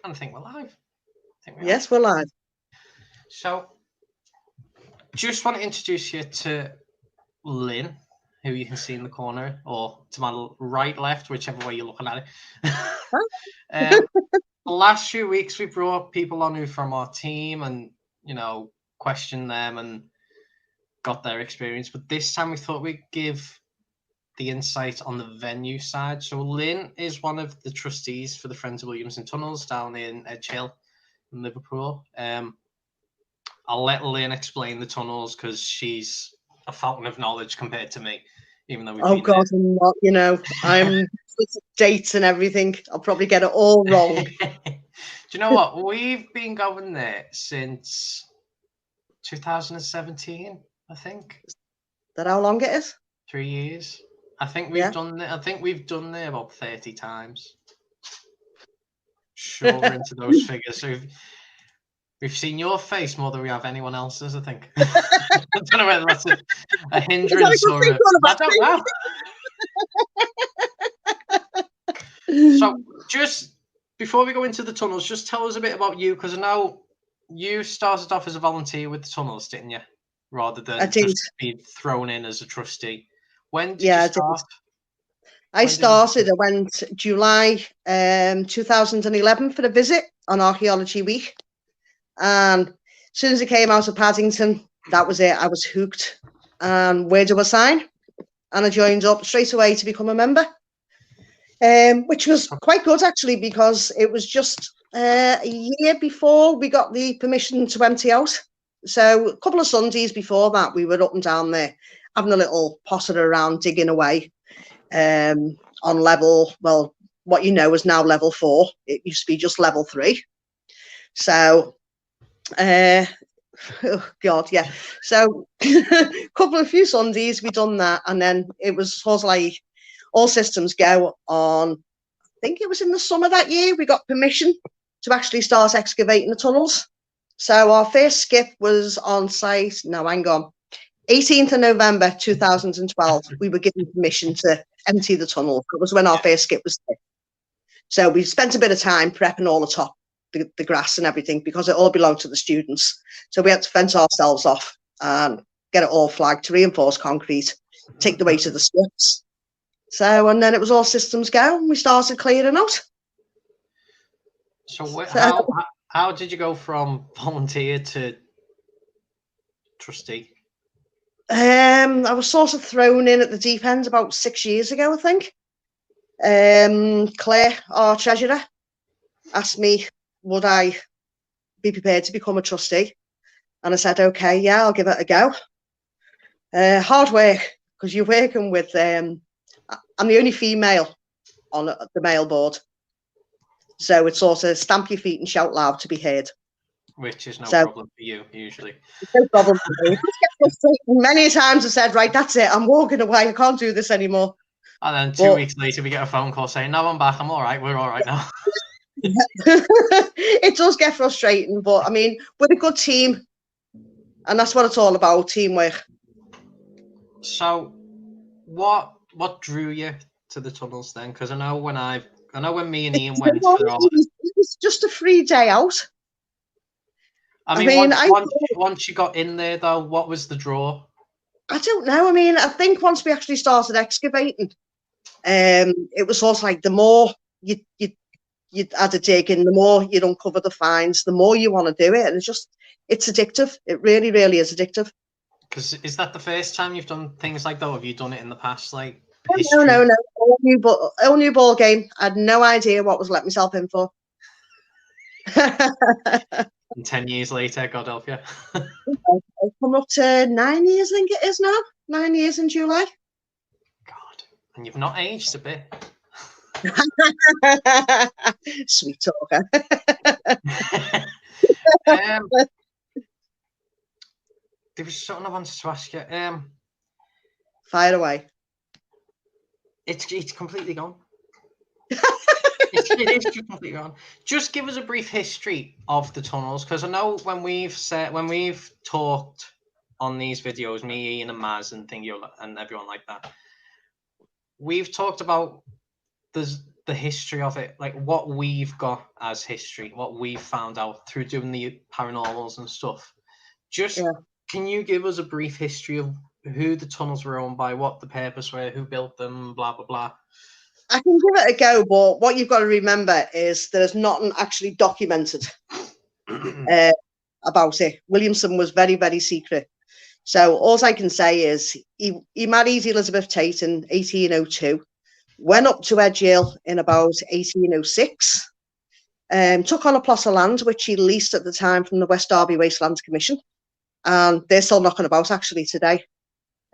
I think we're live. I think we Yes, we're live. So, just want to introduce you to Lynn, who you can see in the corner, or to my right, left, whichever way you're looking at it. The last few weeks, we brought people on who from our team and, questioned them and got their experience. But this time we thought we'd give the insight on the venue side. So Lynn is one of the trustees for the Friends of Williamson Tunnels down in Edge Hill in Liverpool. I'll let Lynn explain the tunnels because she's a fountain of knowledge compared to me, even though we've been God, I'm not, I'm dates and everything. I'll probably get it all wrong. Do you know what? We've been going there since 2017, I think. Is that how long it is? 3 years. I think we've done there about 30 times. Sure, into those figures. So we've seen your face more than we have anyone else's, I think. I don't know whether that's a hindrance or I don't know. So just before we go into the tunnels, just tell us a bit about you, because I know you started off as a volunteer with the tunnels, didn't you? Rather than just be thrown in as a trustee. When did you start? I went July 2011 for a visit on Archaeology Week. And as soon as I came out of Paddington, that was it. I was hooked. Where do I sign? And I joined up straight away to become a member, which was quite good, actually, because it was just a year before we got the permission to empty out. So a couple of Sundays before that, we were up and down there having a little potter around, digging away on level, well, what you know is now level 4. It used to be just level 3. So, oh God, yeah. So a few Sundays we done that, and then it was sort of like all systems go on. I think it was in the summer that year we got permission to actually start excavating the tunnels. So our first skip was on site. No, hang on. 18th of November 2012, we were given permission to empty the tunnel. It was when our first skip was there. So we spent a bit of time prepping all the top, the grass and everything, because it all belonged to the students. So we had to fence ourselves off and get it all flagged, to reinforce concrete, take the way to the skips. So, and then it was all systems go, and we started clearing out. So how did you go from volunteer to trustee? I was sort of thrown in at the deep end about 6 years ago, I think. Claire, our treasurer, asked me, would I be prepared to become a trustee? And I said, okay, yeah, I'll give it a go. Hard work, because you're working with, I'm the only female on the male board. So it's sort of stamp your feet and shout loud to be heard. Which is no problem for you, usually. No problem for me. Many times I said, right, that's it, I'm walking away, I can't do this anymore. And then 2 weeks later, we get a phone call saying, no, I'm back, I'm all right, we're all right now. It does get frustrating, but I mean, we're a good team, and that's what it's all about, teamwork. So what drew you to the tunnels then? Because I know when me and Ian went through it was just a free day out. I mean once you got in there, though, what was the draw? I don't know. I mean, I think once we actually started excavating, it was sort of like the more you add a dig in, the more you uncover the finds, the more you want to do it, and it's addictive. It really, really is addictive. Because is that the first time you've done things like that, or have you done it in the past, like history? No. All new ball game. I had no idea what was let myself in for. And 10 years later, God help you. I've come up to 9 years, I think it is now. 9 years in July. God, and you've not aged a bit. Sweet talker. There was something I wanted to ask you. Fire away. It's completely gone. It is completely gone. Just give us a brief history of the tunnels, because I know when we've talked on these videos, me, Ian, and Maz, and everyone like that, we've talked about the history of it, like what we've got as history, what we've found out through doing the paranormals and stuff. Just can you give us a brief history of who the tunnels were owned by, what the purpose were, who built them, blah blah blah? I can give it a go, but what you've got to remember is there's nothing actually documented about it. Williamson was very, very secret. So all I can say is he married Elizabeth Tate in 1802, went up to Edgehill in about 1806, took on a plot of land which he leased at the time from the West Derby Wastelands Commission, and they're still knocking about actually today.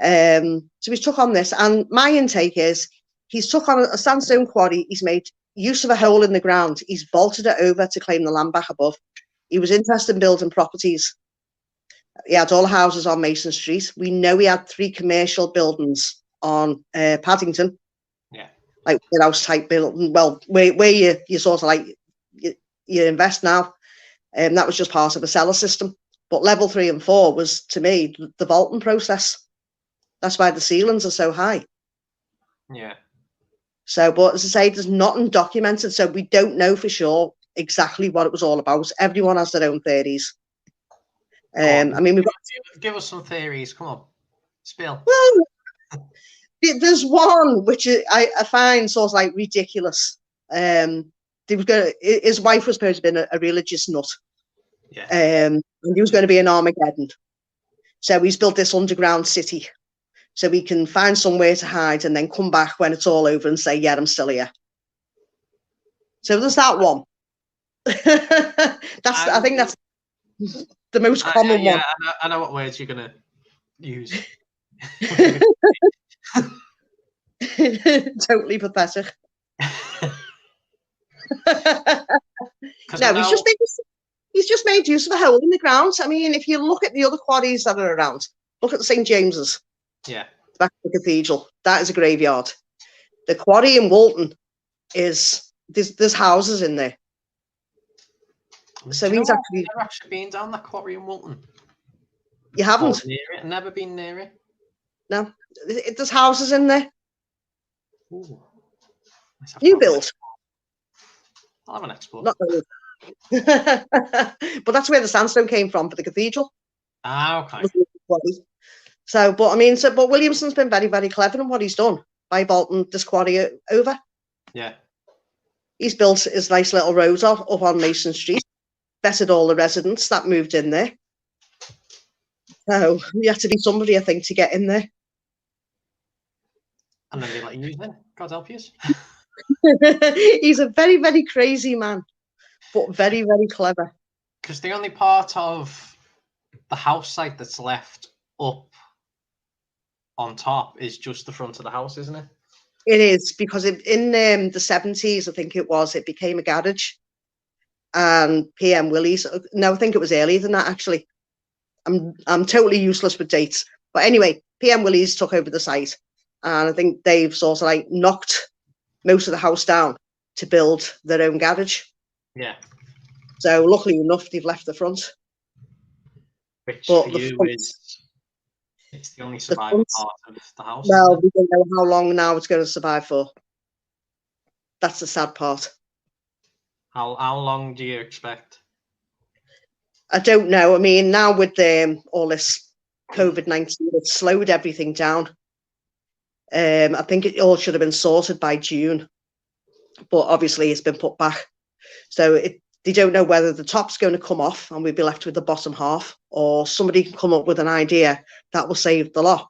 So he took on this, and my intake is he's took on a sandstone quarry, he's made use of a hole in the ground, he's vaulted it over to claim the land back above. He was interested in building properties. He had all the houses on Mason Street. We know he had 3 commercial buildings on Paddington. Yeah. Like house type building. Well, where you sort of like, you invest now. That was just part of a cellar system. But level 3 and 4 was, to me, the vaulting process. That's why the ceilings are so high. Yeah. So, but as I say, there's nothing documented. So we don't know for sure exactly what it was all about. Everyone has their own theories. I mean, we've got give us some theories. Come on, spill. Well, there's one which I find sort of like ridiculous. His wife was supposed to be a religious nut. Yeah. And he was going to be in Armageddon. So he's built this underground city so he can find somewhere to hide and then come back when it's all over and say, yeah, I'm still here. So there's that one. I think that's the most common one. I know what words you're going to use. Totally pathetic. No, he's just made use of a hole in the ground. I mean, if you look at the other quarries that are around, look at St. James's. Yeah. Back to the cathedral. That is a graveyard. The quarry in Walton is there's houses in there. So he's actually never actually been down that quarry in Walton. You haven't? Near it? Never been near it. No. There's houses in there. Ooh. New build. I'll have an explore. Not old. But that's where the sandstone came from for the cathedral. Ah, okay. So, but I mean, but Williamson's been very, very clever in what he's done by vaulting this quarry over. Yeah. He's built his nice little road up on Mason Street, vetted all the residents that moved in there. So you have to be somebody, I think, to get in there. And then they let you use it. God help you. He's a very, very crazy man, but very, very clever. Because the only part of the house site that's left up on top is just the front of the house, isn't it? It is, because in the 70s, I think it became a garage. And PM Willie's, no, I think it was earlier than that, actually. I'm totally useless with dates. But anyway, PM Willie's took over the site. And I think they've sort of like knocked most of the house down to build their own garage. Yeah. So luckily enough, they've left the front. Which for you is it's the only surviving part of the house. Well, we don't know how long now it's going to survive for. That's the sad part. How long do you expect? I don't know. I mean, now with all this COVID-19, it's slowed everything down. I think it all should have been sorted by June, but obviously it's been put back. So they don't know whether the top's going to come off and we'll be left with the bottom half, or somebody can come up with an idea that will save the lot.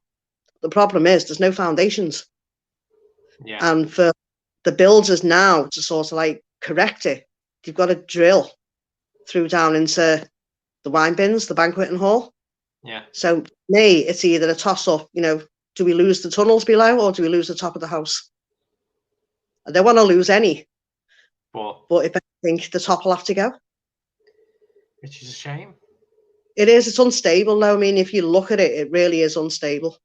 The problem is there's no foundations. Yeah. And for the builders now to sort of like correct it, you've got to drill through down into the wine bins, the banqueting hall. Yeah. So me, it's either a toss up, do we lose the tunnels below or do we lose the top of the house? I don't want to lose any. But if I think the top will have to go. Which is a shame. It is. It's unstable, though. I mean, if you look at it, it really is unstable.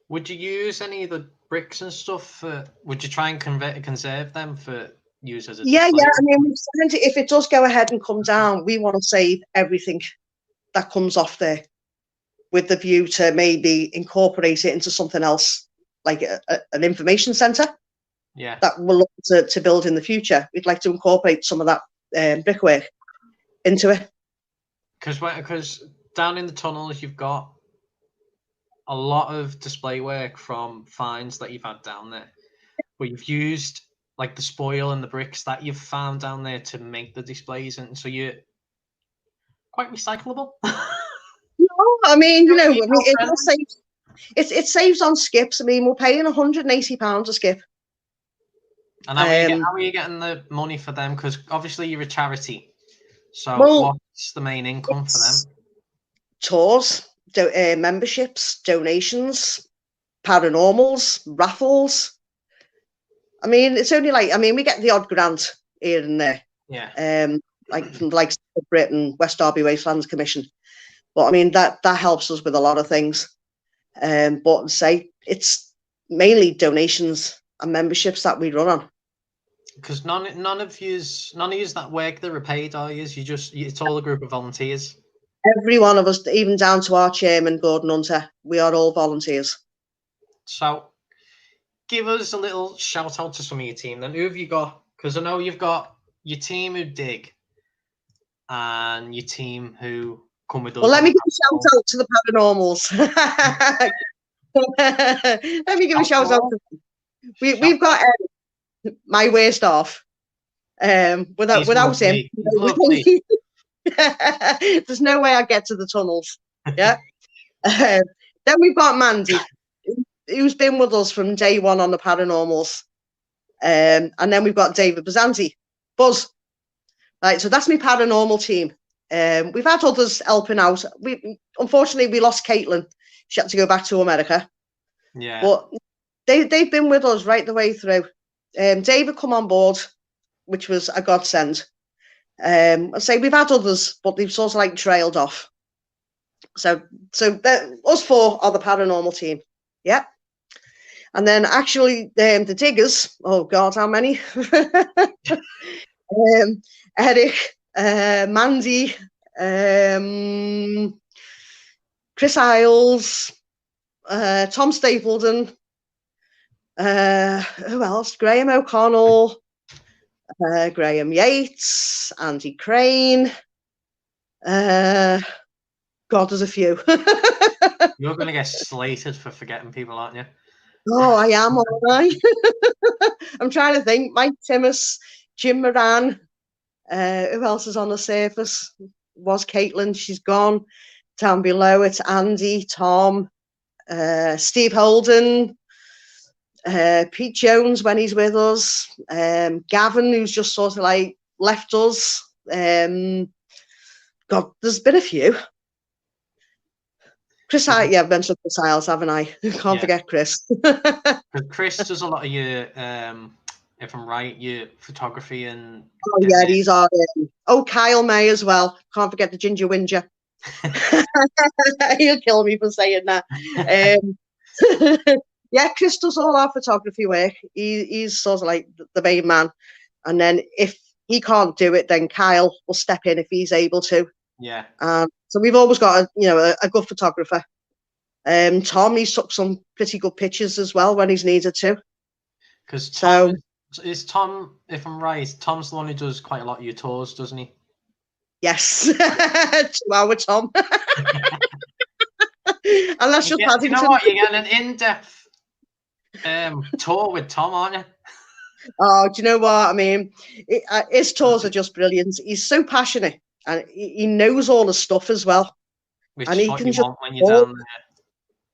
Would you use any of the bricks and stuff? Would you try and conserve them for use as a Yeah. I mean, if it does go ahead and come down, we want to save everything that comes off there, with the view to maybe incorporate it into something else, like an information centre. that we're looking to build in the future. We'd like to incorporate some of that brickwork into it. Because down in the tunnels, you've got a lot of display work from finds that you've had down there, where you've used like the spoil and the bricks that you've found down there to make the displays, and so you're quite recyclable. No, I mean, it saves on skips. I mean, we're paying £180 a skip. And how are you getting the money for them? Because obviously you're a charity. So what's the main income for them? Tours, memberships, donations, paranormals, raffles. I mean, it's only we get the odd grant here and there. Yeah. Like from Britain, West Derby Wastelands Commission. But I mean, that helps us with a lot of things. But say it's mainly donations and memberships that we run on. Because none of yous that work there are paid, are yous? It's all a group of volunteers. Every one of us, even down to our chairman, Gordon Hunter, we are all volunteers. So, give us a little shout out to some of your team. Then, who have you got? Because I know you've got your team who dig, and your team who come with us. Well, let me give a shout out to the Paranormals. Let me give a shout out. We've got my worst off. Without him, there's no way I get to the tunnels. Yeah. Then we've got Mandy, who's been with us from day one on the Paranormals, and then we've got David Buzz. Right, so that's my paranormal team. We've had others helping out. Unfortunately we lost Caitlin. She had to go back to America. Yeah. But they've been with us right the way through. David come on board, which was a godsend. I say we've had others, but they've sort of like trailed off. So us four are the paranormal team. Yeah. And then actually the diggers, oh God, how many? Eric, Mandy, Chris Isles, Tom Stapleton, who else? Graham O'Connell, Graham Yates, Andy Crane. God, there's a few. You're going to get slated for forgetting people, aren't you? Oh, I am, all right. I'm trying to think. Mike Timmis, Jim Moran. Who else is on the surface? Was Caitlin? She's gone. Down below, it's Andy, Tom, Steve Holden, Pete Jones when he's with us, Gavin, who's just sort of like left us. God, there's been a few. Chris, I've mentioned Chris Isles, haven't I? Can't forget Chris. Chris does a lot of your, if I'm right, your photography and. Oh yeah, these are. Kyle May as well. Can't forget the Ginger Whinger. He'll kill me for saying that. Yeah, Chris does all our photography work. He's sort of like the main man, and then if he can't do it, then Kyle will step in if he's able to. Yeah. So we've always got a good photographer. Tom, he's took some pretty good pictures as well when he's needed to. Because Tom is Tom, if I'm right, Tom's the one who does quite a lot of your tours, doesn't he? Yes, 2 hour Tom. And that's just Paddington. You know what? You're getting an in-depth tour with Tom, aren't you? Oh, do you know what I mean? His tours are just brilliant. He's so passionate, and he knows all the stuff as well. Which and is what you want when you're down there.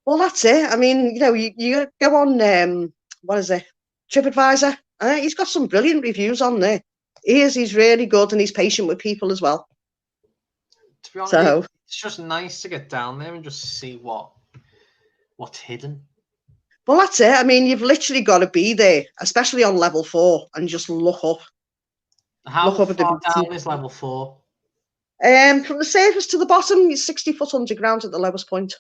Well, that's it. I mean, you go on what is it, TripAdvisor? He's got some brilliant reviews on there. He's really good, and he's patient with people as well. To be honest, it's just nice to get down there and just see what's hidden. Well, that's it. I mean, you've literally got to be there, especially on level 4, and just look up. How far down is level 4? From the surface to the bottom, you're 60 foot underground at the lowest point,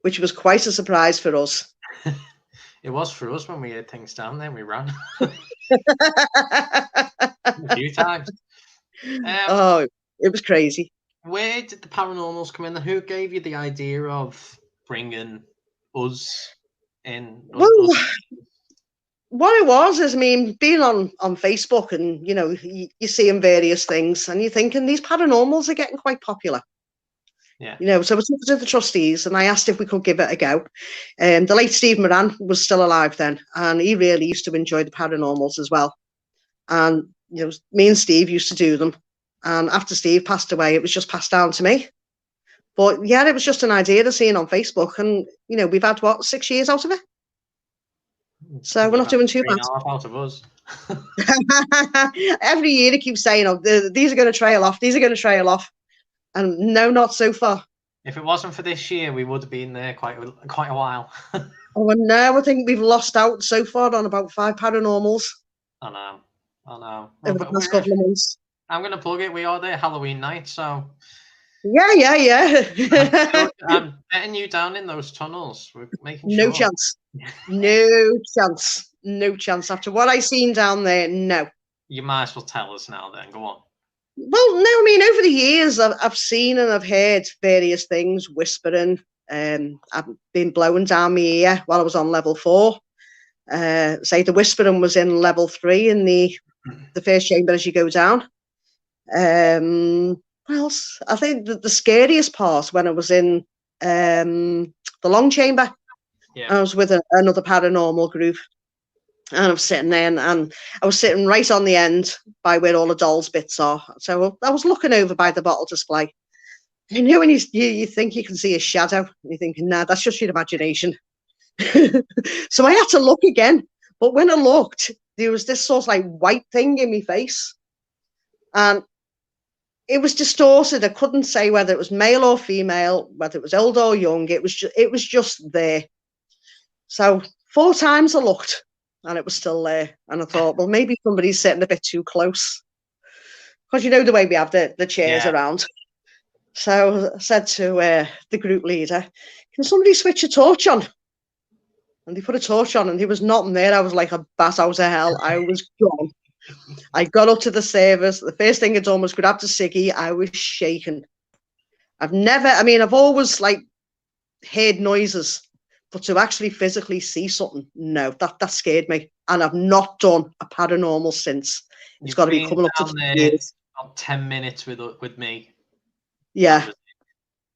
which was quite a surprise for us. It was for us when we had things down there. We ran a few times. Oh, it was crazy. Where did the Paranormals come in? Who gave you the idea of bringing us in? what it was is, I mean, being on Facebook and, you know, you're seeing various things and you're thinking these paranormals are getting quite popular. Yeah. You know, so I was talking to the trustees and I asked if we could give it a go. The late Steve Moran was still alive then, and he really used to enjoy the paranormals as well. And, you know, me and Steve used to do them. And after Steve passed away, it was just passed down to me. But yeah, it was just an idea to see on Facebook. And, you know, we've had, what, 6 years out of it? So we're not doing too bad. 3.5 out of us. Every year they keep saying, oh, these are going to trail off. These are going to trail off. And no, not so far. If it wasn't for this year, we would have been there quite a while. Oh, and now I think we've lost out so far on about 5 paranormals. I know. Over the past couple of months. I'm going to plug it. We are there Halloween night, so... Yeah. I'm betting you down in those tunnels. We're making sure. No chance. No chance. After what I seen down there, no. You might as well tell us now then. Go on. Well, no, I mean, over the years, I've seen and I've heard various things, whispering. I've been blowing down my ear while I was on level 4. Say the whispering was in level 3 in the first chamber as you go down. What else? I think the scariest part when I was in the long chamber. Yeah. I was with another paranormal group. And I was sitting there, and I was sitting right on the end by where all the dolls' bits are. So I was looking over by the bottle display. You know, when you think you can see a shadow, and you're thinking, nah, that's just your imagination. So I had to look again. But when I looked, there was this sort of like white thing in my face. And it was distorted. I couldn't say whether it was male or female, whether it was old or young. It was just there. So 4 times I looked. And it was still there. And I thought, well, maybe somebody's sitting a bit too close. Because you know the way we have the chairs around. So I said to the group leader, can somebody switch a torch on? And they put a torch on and he was not in there. I was like a bat out of hell. I was gone. I got up to the service. The first thing I'd done was grab the ciggy. I was shaking. I've always like heard noises. But to actually physically see something, no, that scared me. And I've not done a paranormal since. It's got to be coming up to 2 years. About 10 minutes with me. Yeah.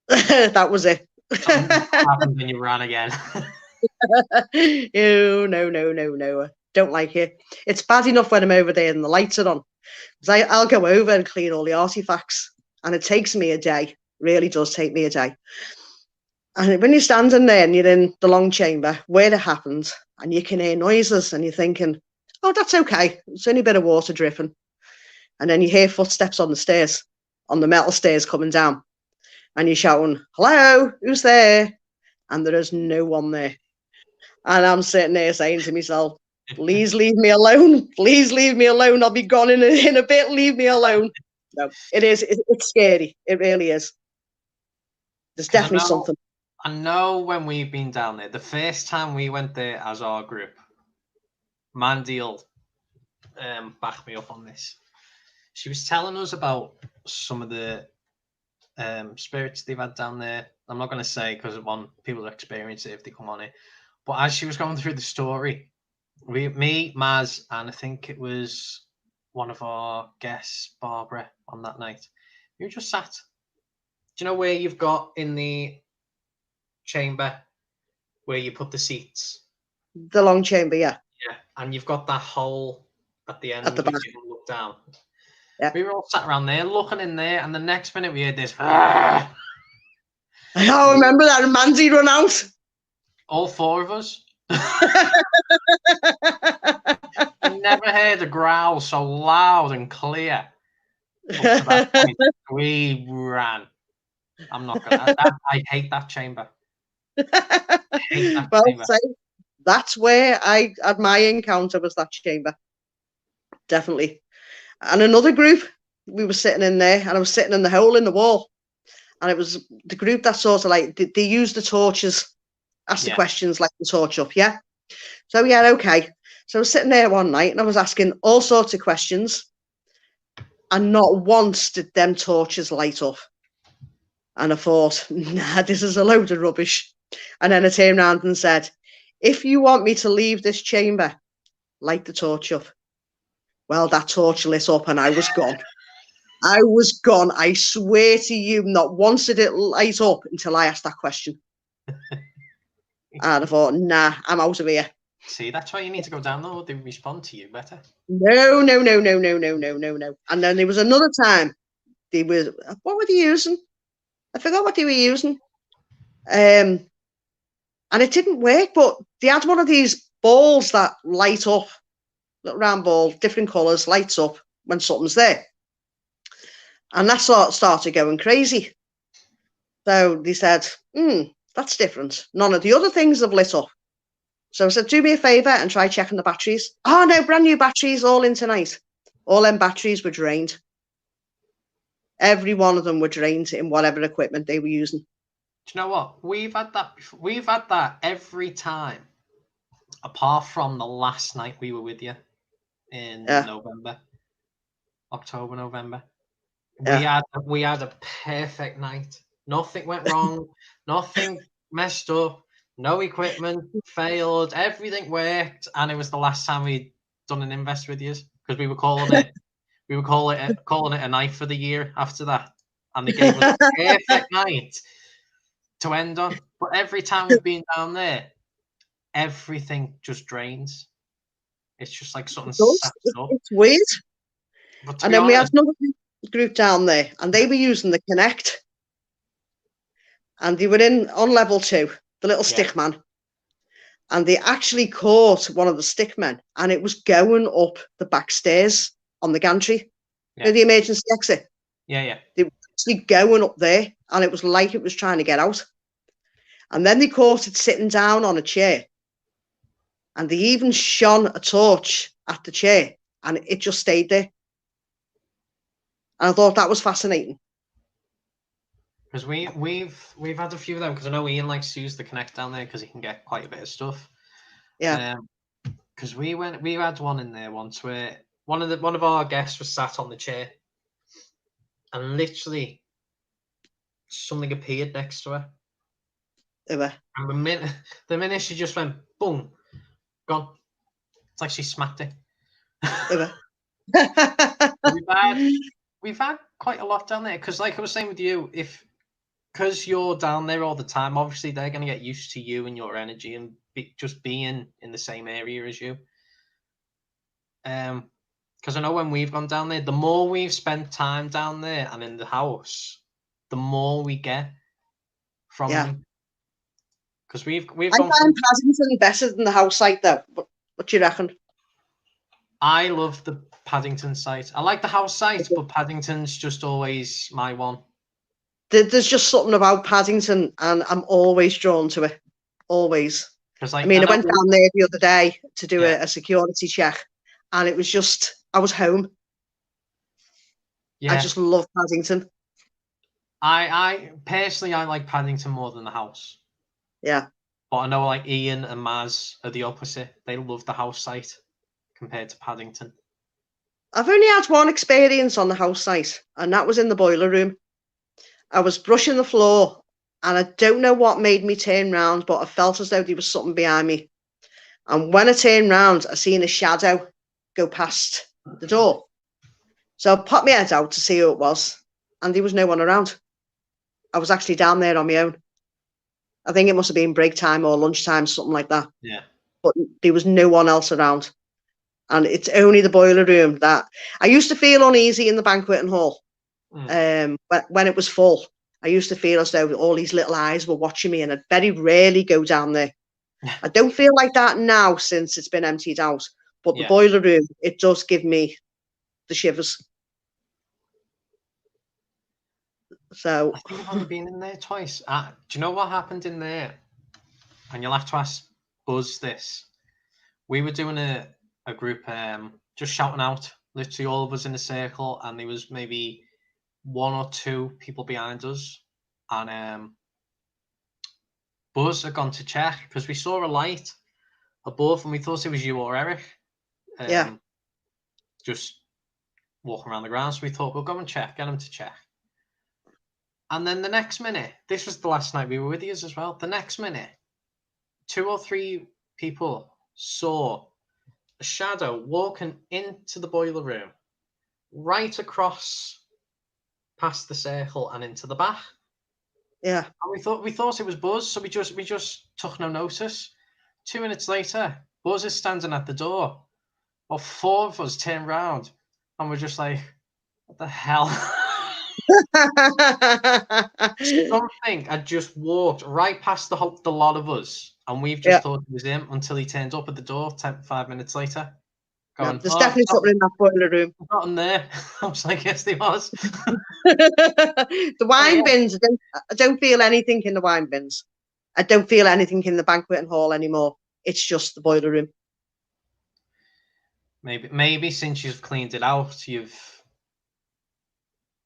That was it. Something happened when you ran again. Oh, no. Don't like it. It's bad enough when I'm over there and the lights are on. Because I'll go over and clean all the artifacts. And it takes me a day. Really does take me a day. And when you're standing there and you're in the long chamber where it happened and you can hear noises and you're thinking, oh, that's okay. It's only a bit of water dripping. And then you hear footsteps on the stairs, on the metal stairs coming down. And you're shouting, hello, who's there? And there is no one there. And I'm sitting there saying to myself, please leave me alone. Please leave me alone. I'll be gone in a bit. Leave me alone. No, it is. It's scary. It really is. There's definitely something. I know when we've been down there, the first time we went there as our group, Mandy will back me up on this. She was telling us about some of the spirits they've had down there. I'm not going to say because I want people to experience it if they come on it. But as she was going through the story, me, Maz, and I think it was one of our guests, Barbara, on that night, we just sat. Do you know where you've got in the chamber where you put the seats? The long chamber, yeah. Yeah, and you've got that hole at the end at the back. You can look down. Yeah. We were all sat around there looking in there, and the next minute we heard this. I remember that, and Mandy run out. All 4 of us. I never heard a growl so loud and clear. Up to that point, we ran. I'm not gonna. I hate that chamber. That's where I had my encounter, was that chamber. Definitely. And another group, we were sitting in there, and I was sitting in the hole in the wall. And it was the group that sort of like, they used the torches, asked the questions, like the torch up, yeah? So, yeah, okay. So I was sitting there one night, and I was asking all sorts of questions. And not once did them torches light up. And I thought, nah, this is a load of rubbish. And then I turned around and said, if you want me to leave this chamber, light the torch up. Well, that torch lit up and I was gone. I was gone. I swear to you, not once did it light up until I asked that question. And I thought, nah, I'm out of here. See, that's why you need to go down there. They respond to you better. No. And then there was another time. What were they using? I forgot what they were using. And it didn't work, but they had one of these balls that light up, little round ball, different colours, lights up when something's there. And that started going crazy. So they said, that's different. None of the other things have lit up. So I said, do me a favour and try checking the batteries. Oh, no, brand new batteries all in tonight. All them batteries were drained. Every one of them were drained in whatever equipment they were using. Do you know what? We've had that before. We've had that every time, apart from the last night we were with you in October, November. Yeah. We had a perfect night. Nothing went wrong. Nothing messed up. No equipment failed. Everything worked, and it was the last time we'd done an invest with you because we were calling it. We were calling it a night for the year after that, and they gave us a perfect night to end on. But every time we've been down there, everything just drains. It's just like something saps up. It's weird. And then we had another group down there, and they were using the Connect, and they were on level 2, the little stick man, and they actually caught one of the stick men, and it was going up the back stairs on the gantry, the emergency exit. They were actually going up there, and it was like it was trying to get out. And then they caught it sitting down on a chair, and they even shone a torch at the chair, and it just stayed there. And I thought that was fascinating. Because we've had a few of them, because I know Ian likes to use the Connect down there because he can get quite a bit of stuff. Yeah. Because we had one in there once where one of our guests was sat on the chair, and literally something appeared next to her. Ever. And the minute she just went boom, gone. It's like she smacked it. Ever. We've had quite a lot down there because, like I was saying with you, because you're down there all the time, obviously they're going to get used to you and your energy and just being in the same area as you. Because I know when we've gone down there, the more we've spent time down there and in the house, the more we get from them. Because we've I find Paddington better than the house site, though. What do you reckon? I love the Paddington site. I like the house site, but Paddington's just always my one. There's just something about Paddington, and I'm always drawn to it. Always. I went down there the other day to do a security check, and it was just, I was home. I just love Paddington. I personally, I like Paddington more than the house. Yeah. But I know like Ian and Maz are the opposite. They love the house site compared to Paddington. I've only had one experience on the house site, and that was in the boiler room. I was brushing the floor, and I don't know what made me turn round, but I felt as though there was something behind me. And when I turned round, I seen a shadow go past the door. So I popped my head out to see who it was, and there was no one around. I was actually down there on my own. I think it must have been break time or lunchtime, something like that. Yeah. But there was no one else around. And it's only the boiler room that I used to feel uneasy in the banqueting hall. But when it was full, I used to feel as though all these little eyes were watching me, and I'd very rarely go down there. I don't feel like that now since it's been emptied out. But the boiler room, it does give me the shivers. So I think I've only been in there twice. Do you know what happened in there? And you'll have to ask Buzz this. We were doing a group just shouting out, literally all of us in a circle, and there was maybe 1 or 2 people behind us, and Buzz had gone to check because we saw a light above and we thought it was you or Eric. Just walking around the ground, so we thought we'll go and check, get him to check. And then the next minute, this was the last night we were with you as well, the next minute 2 or 3 people saw a shadow walking into the boiler room, right across past the circle and into the back. Yeah. And we thought it was Buzz, so we just took no notice. 2 minutes later, Buzz is standing at the door. Well, 4 of us turn round and we're just like, what the hell? Something had just walked right past the lot of us, and we've just thought it was him until he turned up at the door 5 minutes later. Going, There's definitely something in that boiler room. Not in there. I was like, yes, there was. The wine bins, I don't feel anything in the wine bins. I don't feel anything in the banqueting hall anymore. It's just the boiler room. Maybe since you've cleaned it out, you've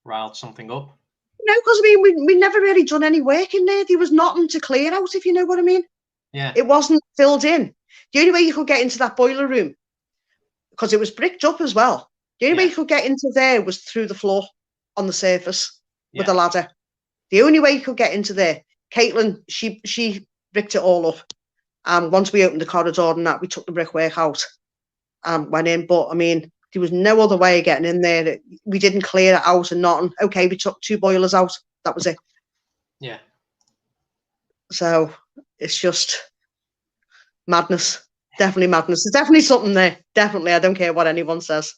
riled something up. No, because I mean, we never really done any work in there. There was nothing to clear out, if you know what I mean. Yeah. It wasn't filled in. The only way you could get into that boiler room, because it was bricked up as well, the only way you could get into there was through the floor on the surface with a ladder. The only way you could get into there, Caitlin, she bricked it all up. And once we opened the corridor and that, we took the brickwork out and went in. But I mean, there was no other way of getting in there. We didn't clear it out and nothing. Okay, we took 2 boilers out. That was it. Yeah. So it's just madness. Definitely madness. There's definitely something there. Definitely. I don't care what anyone says.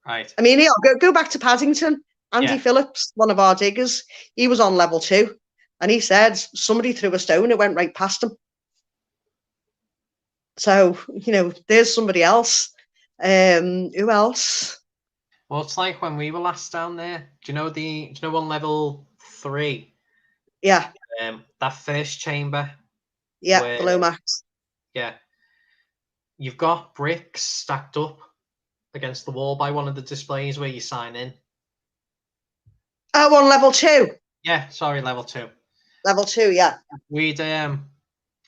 Right. I mean, go back to Paddington. Andy Phillips, one of our diggers, he was on level 2. And he said somebody threw a stone. It went right past him. So, you know, there's somebody else. Who else? Well, it's like when we were last down there. Do you know on level 3? Yeah. That first chamber. Yeah, below max. Yeah. You've got bricks stacked up against the wall by one of the displays where you sign in. Oh, on level 2. Yeah, sorry, level 2. Level 2, yeah. We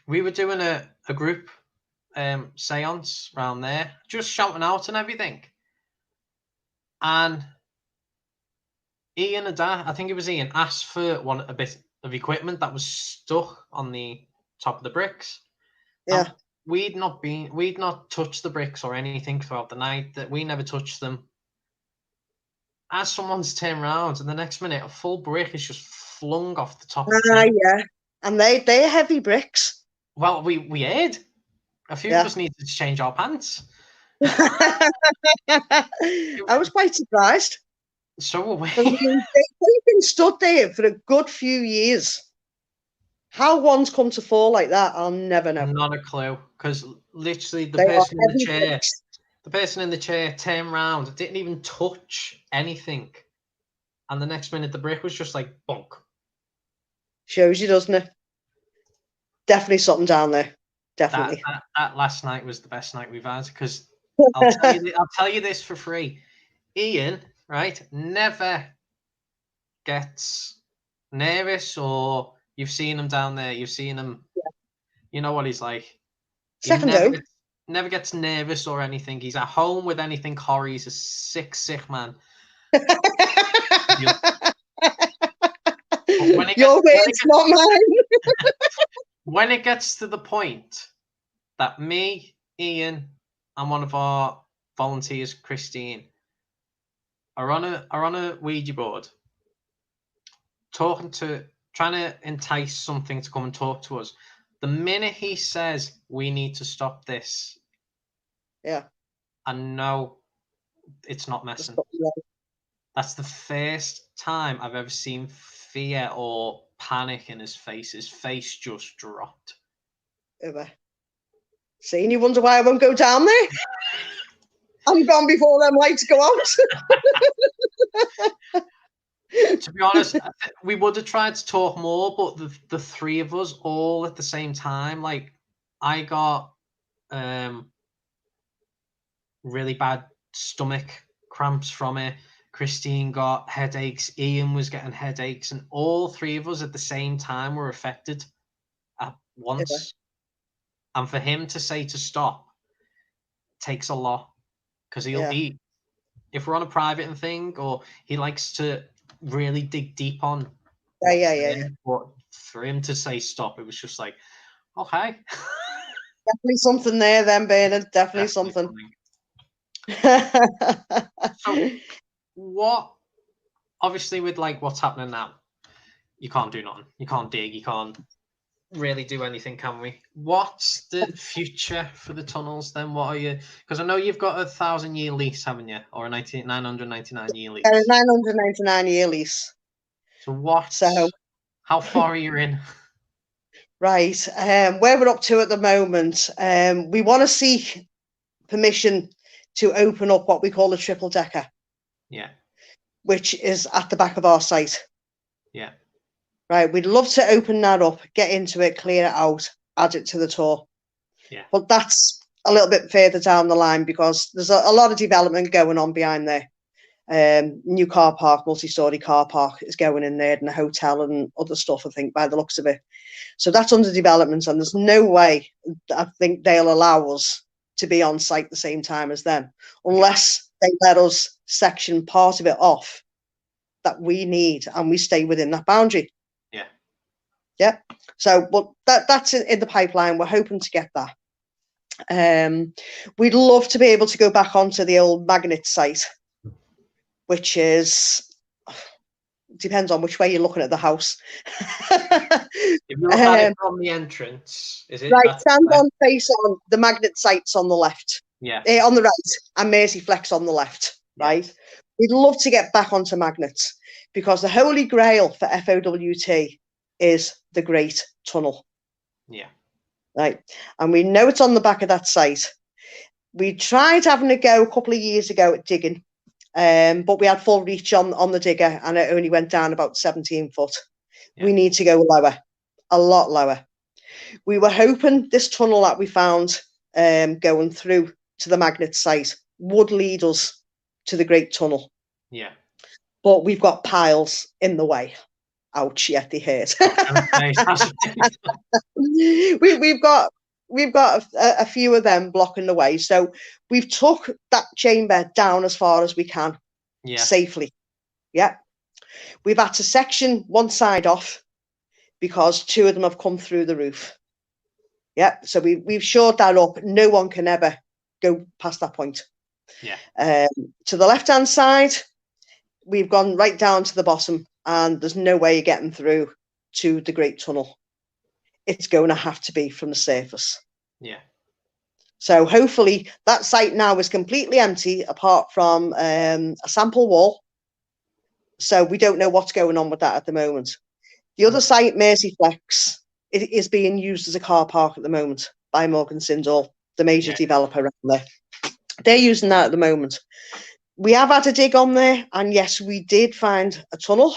were doing a group seance around there, just shouting out and everything. And I think it was Ian, asked for a bit of equipment that was stuck on the top of the bricks. Yeah. We'd not touched the bricks or anything throughout the night. That we never touched them. As someone's turned around, and the next minute, a full brick is just flung off the top of the table. Yeah. And they're heavy bricks. Well, we heard. A few of us needed to change our pants. I was quite surprised. So were we. They've been stood there for a good few years. How one's come to fall like that, I'll never know. Not a clue. Because literally the person in the chair turned around, didn't even touch anything. And the next minute the brick was just like bunk. Shows you, doesn't it? Definitely something down there. Definitely. That last night was the best night we've had, because I'll tell you this for free. Ian, right, never gets nervous, or you've seen him down there, you've seen him, you know what he's like. Never gets nervous or anything. He's at home with anything horror. He's a sick man. Your words, not mine. When it gets to the point that me, Ian, and one of our volunteers, Christine, are on a Ouija board, trying to entice something to come and talk to us. The minute he says we need to stop this, I know it's not messing. That's the first time I've ever seen fear or panic in his face. His face just dropped. See, and you wonder why I won't go down there? I'm gone before them lights go out. To be honest, we would have tried to talk more, but the 3 of us all at the same time, like, I got really bad stomach cramps from it. Christine got headaches. Ian was getting headaches, and all 3 of us at the same time were affected at once. And for him to say to stop takes a lot, because he, if we're on a private thing, or he likes to really dig deep on. Yeah. But for him to say stop, it was just like, okay. definitely something there then, Bernard. Definitely something. So what, obviously with like what's happening now, you can't do nothing. You can't dig, you can't really do anything, can we? What's the future for the tunnels then? What are you, because I know you've got a 1,000-year lease, haven't you? Or a 999-year lease. A 999-year lease. So how far are you in? Right. Where we're up to at the moment, we want to seek permission to open up what we call a triple decker. Yeah. Which is at the back of our site. Yeah. Right. We'd love to open that up, get into it, clear it out, add it to the tour. Yeah. But that's a little bit further down the line because there's a lot of development going on behind there. New car park, multi-story car park is going in there, and a hotel and other stuff, I think, by the looks of it. So that's under development, and there's no way I think they'll allow us to be on site the same time as them, unless they let us section part of it off that we need, and we stay within that boundary. Yeah. Yeah. So, but that's in the pipeline. We're hoping to get that. We'd love to be able to go back onto the old magnet site, which is, depends on which way you're looking at the house. If you look at it from the entrance, is it right? Stand on face on the magnet sites on the left. Yeah. On the right, and Merseyflex on the left. Yeah. Right. We'd love to get back onto magnets because the holy grail for FOWT is the Great Tunnel. Yeah. Right. And we know it's on the back of that site. We tried having a go a couple of years ago at digging, but we had full reach on the digger and it only went down about 17 foot. Yeah. We need to go lower, a lot lower. We were hoping this tunnel that we found going through to the magnet site would lead us to the Great Tunnel. Yeah. But we've got piles in the way. Ouch, yet they hurt. we've got a few of them blocking the way. So we've took that chamber down as far as we can, safely. Yeah. We've had to section one side off because two of them have come through the roof. Yeah. So we've shored that up. No one can ever go past that point. Yeah. To the left-hand side, we've gone right down to the bottom, and there's no way of getting through to the Great Tunnel. It's going to have to be from the surface. Yeah. So hopefully that site now is completely empty, apart from a sample wall. So we don't know what's going on with that at the moment. The other site, Merseyflex, it is being used as a car park at the moment by Morgan Sindall, the major developer around there. They're using that at the moment. We have had a dig on there, and yes, we did find a tunnel,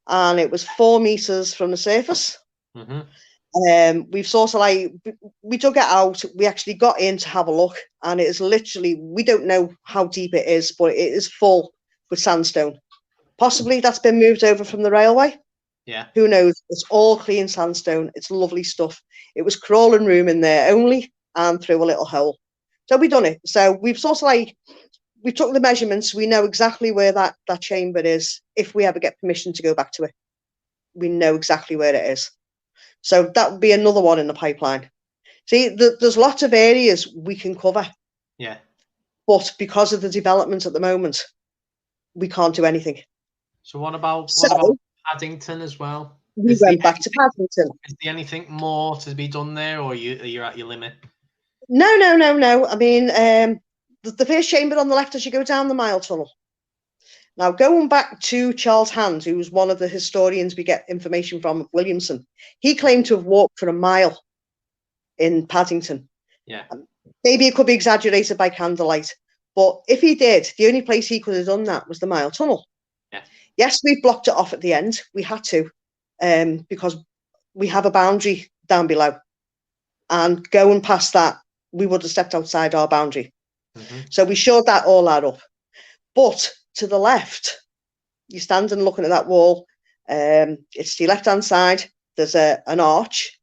and it was 4 meters from the surface. Mm-hmm. We've sort of we dug it out. We actually got in to have a look, and it is literally, we don't know how deep it is, but it is full with sandstone. Possibly that's been moved over from the railway. Yeah. Who knows? It's all clean sandstone. It's lovely stuff. It was crawling room in there only, and through a little hole. So we've done it. So we've sort of we took the measurements. We know exactly where that chamber is. If we ever get permission to go back to it, we know exactly where it is. So that would be another one in the pipeline. See, there's lots of areas we can cover. Yeah. But because of the development at the moment, we can't do anything. So what about Paddington as well? We went back to Paddington. Is there anything more to be done there, or you're at your limit? No. I mean, the first chamber on the left as you go down the mile tunnel. Now, going back to Charles Hand, who was one of the historians we get information from at Williamson, he claimed to have walked for a mile in Paddington. Yeah. Maybe it could be exaggerated by candlelight, but if he did, the only place he could have done that was the mile tunnel. Yeah. Yes, we blocked it off at the end. We had to, because we have a boundary down below, and going past that, we would have stepped outside our boundary. Mm-hmm. So we showed that all that up. But to the left, you're standing looking at that wall. It's the left-hand side. There's an arch,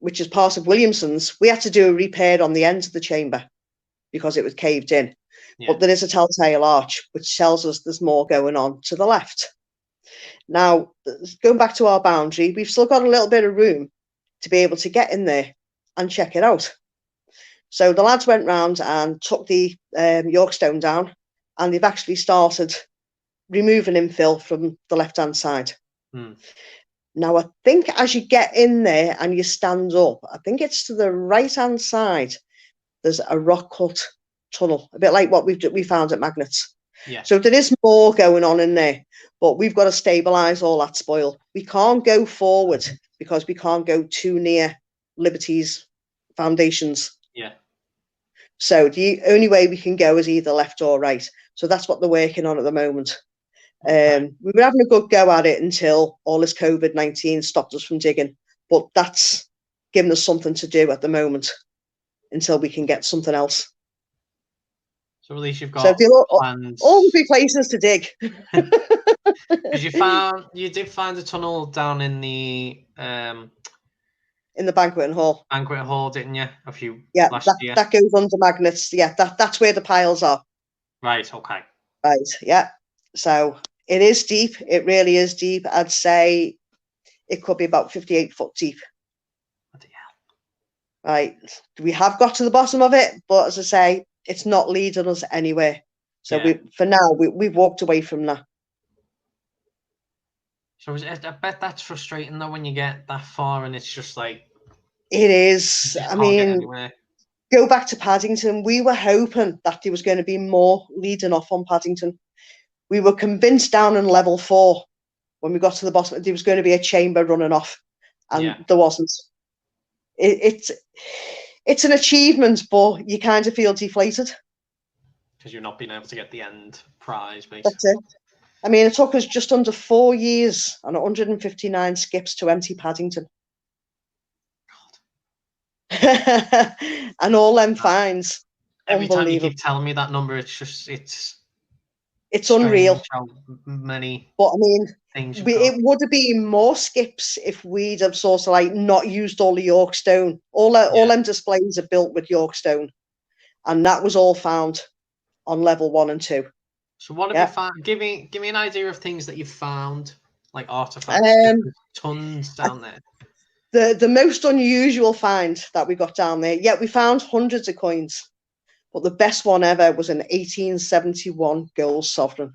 which is part of Williamson's. We had to do a repair on the end of the chamber because it was caved in. Yeah. But there is a telltale arch, which tells us there's more going on to the left. Now, going back to our boundary, we've still got a little bit of room to be able to get in there and check it out. So the lads went round and took the York stone down, and they've actually started removing infill from the left-hand side. Now, I think as you get in there and you stand up, I think it's to the right-hand side, there's a rock-cut tunnel, a bit like what we found at Magnets. Yeah. So there is more going on in there, but we've got to stabilise all that spoil. We can't go forward because we can't go too near Liberty's foundations. Yeah. So the only way we can go is either left or right. So that's what they're working on at the moment. We were having a good go at it until all this COVID-19 stopped us from digging, but that's given us something to do at the moment until we can get something else. So at least you've got plans. All the big places to dig. Because you did find a tunnel down in the banqueting hall. Banquet hall, didn't you? Last year. That goes under Magnets. Yeah, that's where the piles are. Right. Okay. Right. Yeah. So it is deep. It really is deep. I'd say it could be about 58 foot deep. Right. We have got to the bottom of it, but as I say, it's not leading us anywhere. So for now, we've walked away from that. So I bet that's frustrating though when you get that far and it's just like. It is. I mean, go back to Paddington. We were hoping that there was going to be more leading off on Paddington. We were convinced down in level 4 when we got to the bottom there was going to be a chamber running off, and there wasn't. It's an achievement, but you kind of feel deflated because you're not being able to get the end prize, basically. That's it. I mean, it took us just under 4 years and 159 skips to empty Paddington. And all them finds. Every time you keep telling me that number, it's unreal. How many? But I mean, it would have been more skips if we'd have sort of like not used all the York stone. All them displays are built with York stone, and that was all found on level 1 and 2. So what have you found? Give me an idea of things that you've found, like artifacts, tons down there. The most unusual find that we got down there, we found hundreds of coins, but the best one ever was an 1871 gold sovereign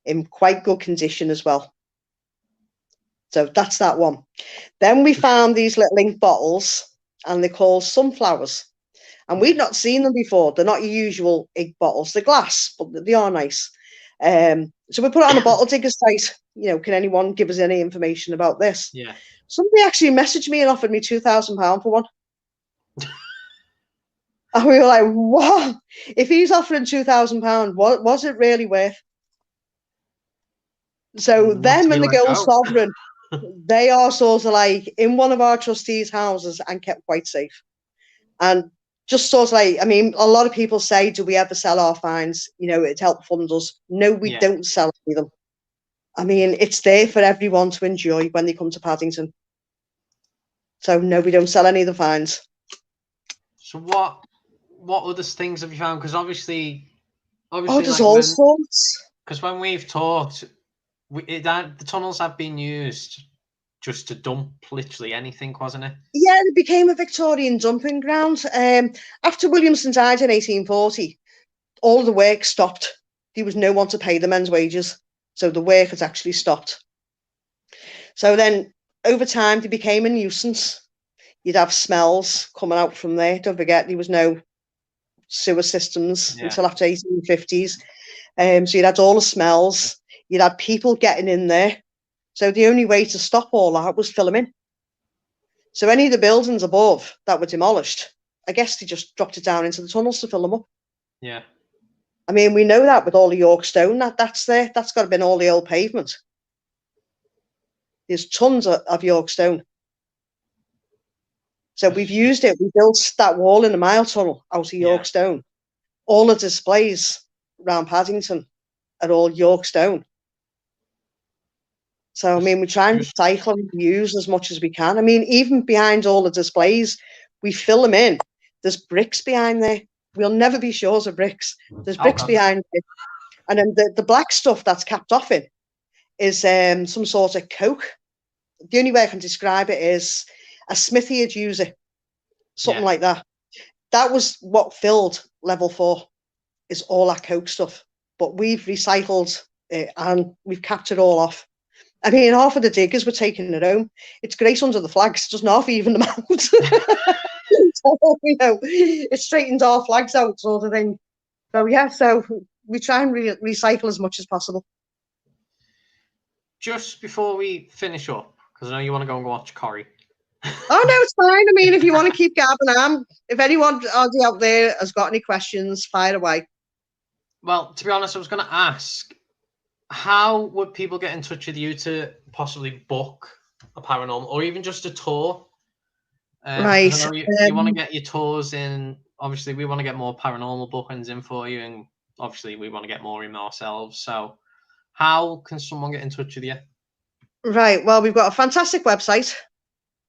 in quite good condition as well. So that's that one. Then we found these little ink bottles, and they're called sunflowers. And we've not seen them before. They're not your usual ink bottles. They're glass, but they are nice. So we put it on a bottle digger's site. Can anyone give us any information about this? Yeah. Somebody actually messaged me and offered me £2,000 for one. And we were like, what? If he's offering £2,000, what was it really worth? So them and the gold sovereign, they are sort of like in one of our trustees' houses and kept quite safe. And just sort of like, I mean, a lot of people say, do we ever sell our finds? It helped fund us. No, we don't sell any of them. I mean, it's there for everyone to enjoy when they come to Paddington. So no, we don't sell any of the finds. So what other things have you found? Because obviously, there's all sorts. Because when we've talked, the tunnels have been used just to dump literally anything, wasn't it? Yeah, it became a Victorian dumping ground. After Williamson died in 1840, all the work stopped. There was no one to pay the men's wages. So the work has actually stopped. So then over time, they became a nuisance. You'd have smells coming out from there. Don't forget, there was no sewer systems until after 1850s. So you'd had all the smells. You'd had people getting in there. So the only way to stop all that was fill them in. So any of the buildings above that were demolished, I guess they just dropped it down into the tunnels to fill them up. Yeah. I mean, we know that with all the York stone that's there. That's got to have been all the old pavement. There's tons of York stone. So we've used it. We built that wall in the mile tunnel out of York stone. All the displays around Paddington are all York stone. So, I mean, we try and recycle and use as much as we can. I mean, even behind all the displays, we fill them in. There's bricks behind there. We'll never be sure of bricks. There's bricks behind it. And then the black stuff that's capped off in is some sort of coke. The only way I can describe it is a smithy would use it. something like that. That was what filled level 4, is all that coke stuff. But we've recycled it and we've capped it all off. I mean, half of the diggers were taking it home. It's great under the flags, doesn't half even them out. So, it straightens our flags out, sort of thing. So yeah, so we try and recycle as much as possible. Just before we finish up, because I know you want to go and watch Corrie. Oh no, it's fine. I mean, if you want to keep gabbing on, if anyone out there has got any questions, fire away. Well, to be honest, I was going to ask, how would people get in touch with you to possibly book a paranormal or even just a tour? Right. I know you want to get your tours in. Obviously, we want to get more paranormal bookings in for you, and obviously, we want to get more in ourselves. So, how can someone get in touch with you? Right. Well, we've got a fantastic website,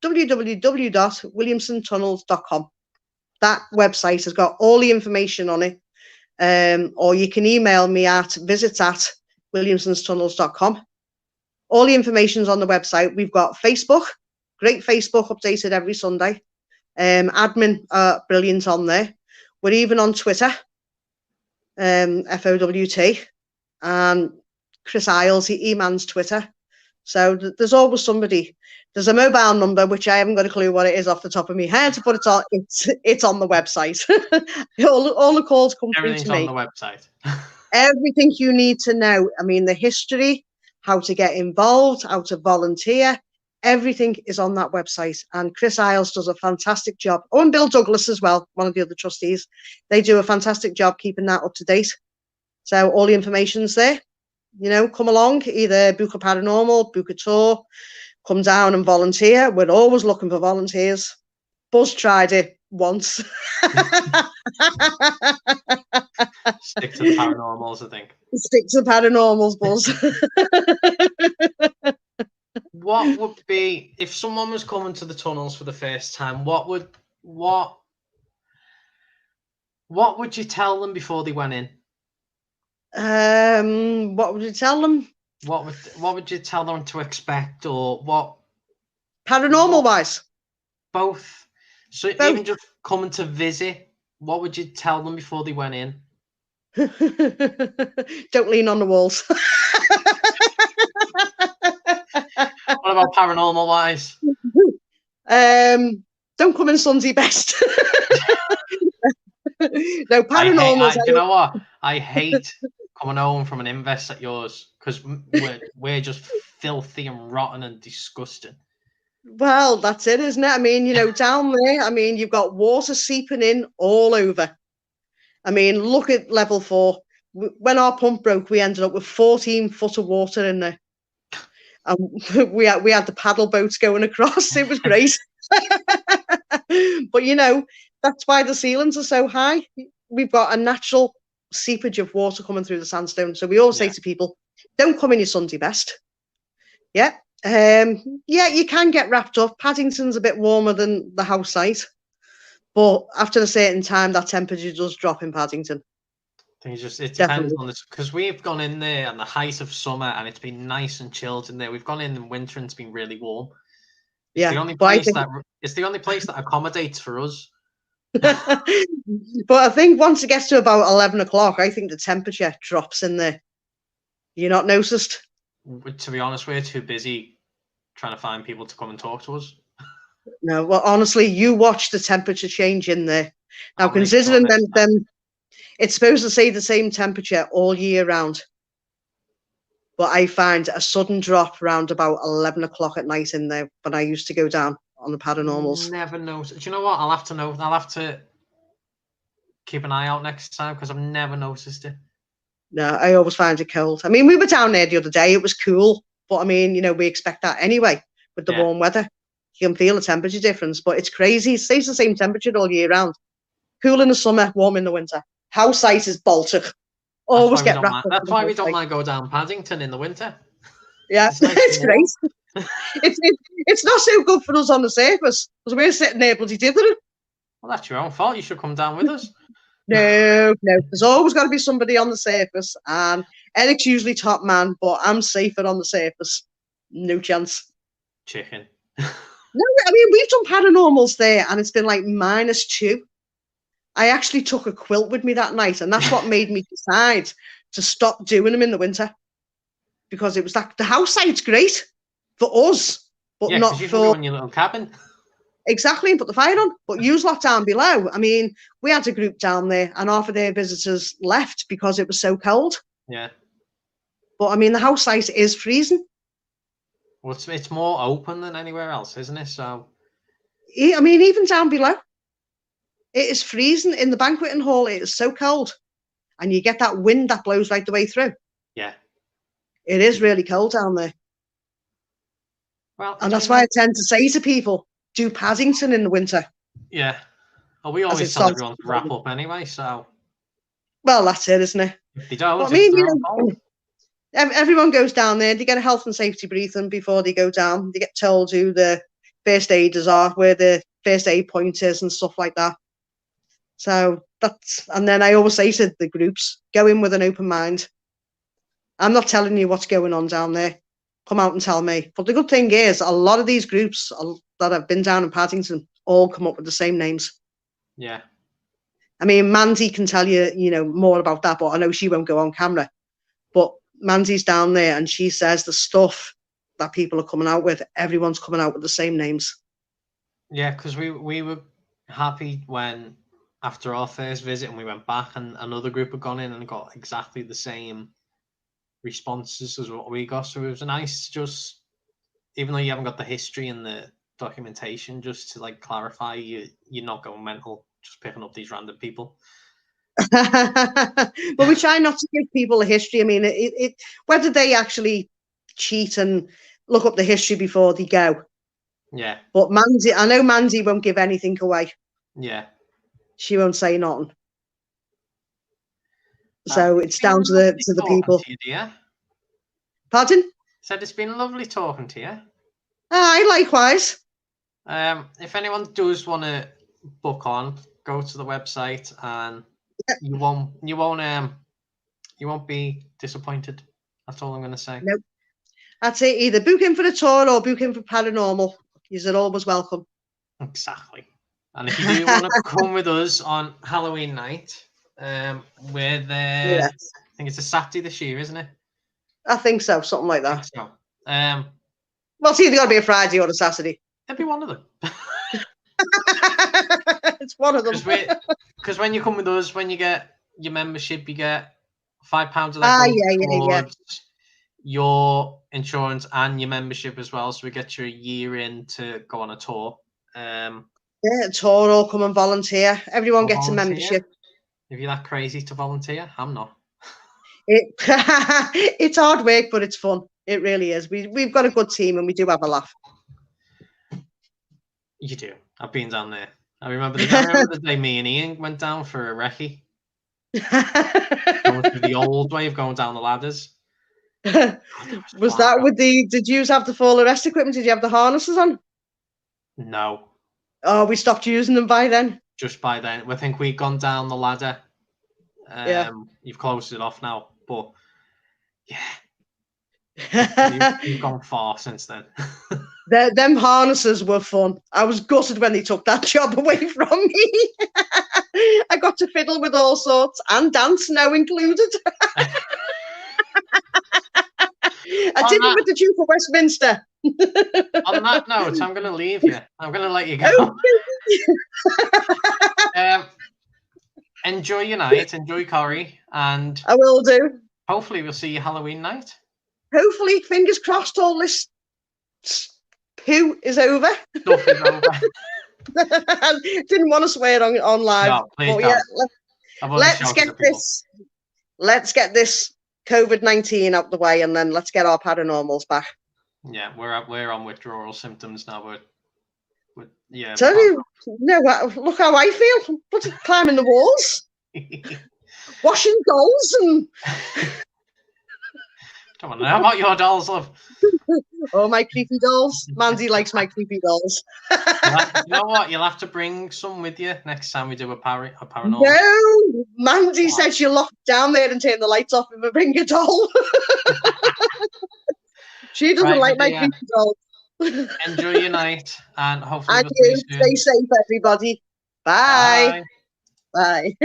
www.williamsontunnels.com. That website has got all the information on it. Or you can email me at visits@williamsonstunnels.com. All the information's on the website. We've got Facebook, great Facebook, updated every Sunday. Admin are brilliant on there. We're even on Twitter, FOWT, and Chris Isles, he mans Twitter. So there's always somebody. There's a mobile number, which I haven't got a clue what it is off the top of my head, but it's on the website. all the calls come through to me. Everything's on the website. Everything you need to know. I mean, the history, how to get involved, how to volunteer, everything is on that website. And Chris Isles does a fantastic job. Oh, and Bill Douglas as well, one of the other trustees. They do a fantastic job keeping that up to date. So all the information's there. Come along, either book a paranormal, book a tour, come down and volunteer. We're always looking for volunteers. Buzz tried it once. Stick to the paranormals, I think. Stick to the paranormals, Buzz. What would be, if someone was coming to the tunnels for the first time, what would you tell them before they went in? What would you tell them? What would you tell them to expect, or what? Paranormal wise? Both. So Both. even just coming to visit, what would you tell them before they went in? Don't lean on the walls. What about paranormal wise? Don't come in Sunday best. No, paranormal. You know what? I hate coming home from an invest at yours because we're just filthy and rotten and disgusting. Well, that's it, isn't it? I mean, down there, I mean, you've got water seeping in all over. I mean, look at level 4. When our pump broke, we ended up with 14 foot of water in there. And we had the paddle boats going across. It was great. But, that's why the ceilings are so high. We've got a natural seepage of water coming through the sandstone. So we always say to people, don't come in your Sunday best. Yeah. You can get wrapped up. Paddington's a bit warmer than the house site. But after a certain time, that temperature does drop in Paddington. I think it depends on this, because we've gone in there in the height of summer and it's been nice and chilled in there. We've gone in winter and it's been really warm. It's the only place that accommodates for us. But I think once it gets to about 11 o'clock, I think the temperature drops in there. You not noticed? To be honest, we're too busy trying to find people to come and talk to us. No, well, honestly, you watch the temperature change in there. Now, considering them, it's supposed to stay the same temperature all year round. But I find a sudden drop around about 11 o'clock at night in there when I used to go down on the paranormals. Never noticed. Do you know what? I'll have to know. I'll have to keep an eye out next time because I've never noticed it. No, I always find it cold. I mean, we were down there the other day. It was cool. But I mean, we expect that anyway with the warm weather. You can feel the temperature difference, but it's crazy. It stays the same temperature all year round. Cool in the summer, warm in the winter. House site is Baltic. Always get wrapped up. That's why we don't mind go down Paddington in the winter. Yeah, it's great. It's not so good for us on the surface because we're sitting there bloody dithering. Well, that's your own fault. You should come down with us. No. There's always got to be somebody on the surface, and Eric's usually top man, but I'm safer on the surface. No chance. Chicken. No, I mean, we've done paranormals there, and it's been like -2. I actually took a quilt with me that night, and that's what made me decide to stop doing them in the winter, because it was like the house site's great for us, but Yeah, not because you can for go in your little cabin. exactly and put the fire on. But use lot down below. I mean, we had a group down there, and half of their visitors left because it was so cold. Yeah. But I mean, the house site is freezing. Well, it's more open than anywhere else, isn't it? So. I mean, even down below, it is freezing in the banqueting hall. It is so cold, and you get that wind that blows right the way through. Yeah. It is really cold down there. Well, and that's why I tend to say to people, do Paddington in the winter. Yeah. Well, we always tell everyone to wrap up anyway, so. Well, that's it, isn't it? If they don't, but I mean, everyone goes down there. They get a health and safety briefing before they go down. They get told who the first aiders are, where the first aid point is, and stuff like that. So and then I always say to the groups, go in with an open mind. I'm not telling you what's going on down there. Come out and tell me. But the good thing is, a lot of these groups that have been down in Paddington all come up with the same names. Yeah. I mean, Mandy can tell you, more about that, but I know she won't go on camera. But Mandy's down there, and she says the stuff that people are coming out with, everyone's coming out with the same names. Yeah, because we were happy when, after our first visit, and we went back, and another group had gone in and got exactly the same responses as what we got. So it was nice, just even though you haven't got the history and the documentation, just to like clarify, you're not going mental just picking up these random people. Well, we try not to give people a history. I mean, it whether they actually cheat and look up the history before they go. Yeah. But Mandy, I know Mandy won't give anything away. Yeah. She won't say nothing. So it's down to the people. To you, dear. Pardon? Said it's been lovely talking to you. Aye, likewise. If anyone does want to book on, go to the website, and you won't be disappointed. That's all I'm going to say. Nope. That's it. Either book in for the tour or book in for paranormal. You're always welcome. Exactly. And if you do want to come with us on Halloween night, we're there. Yes. I think it's a Saturday this year, isn't it? I think so, something like that. So, well, it's either got to be a Friday or a Saturday. It'll be one of them. It's one of them. Because when you come with us, when you get your membership, you get £5 of that your insurance and your membership as well. So we get you a year in to go on a tour. A tour or come and volunteer. Everyone gets a membership. If you're that crazy to volunteer, I'm not. It's hard work, but it's fun. It really is. We've got a good team, and we do have a laugh. You do. I've been down there. I remember the day me and Ian went down for a recce. Going through the old way of going down the ladders. Was that with did you have the full arrest equipment? Did you have the harnesses on? No. Oh, we stopped using them by then. Just by then. I think we'd gone down the ladder. You've closed it off now, but yeah. You've gone far since then. Them harnesses were fun. I was gutted when they took that job away from me. I got to fiddle with all sorts and dance now included. I did it with the Duke of Westminster. On that note, I'm going to leave you. I'm going to let you go. Enjoy your night. Enjoy Corrie. And I will do. Hopefully we'll see you Halloween night. Hopefully, fingers crossed, all this poo is over. Stuff is over. Didn't want to swear on live. No, please don't. Let's get this COVID-19 out the way, and then let's get our paranormals back. Yeah, we're on withdrawal symptoms now. Tell you, look how I feel. Climbing the walls, washing dolls, and. Come on, how about your dolls, love? Oh, my creepy dolls. Mandy likes my creepy dolls. You know what? You'll have to bring some with you next time we do a paranormal. No, Mandy said she'll lock down there and turn the lights off if I bring a doll. She doesn't like my creepy dolls. Enjoy your night, and hopefully And we'll see you you soon. stay safe, everybody. Bye. Bye. Bye.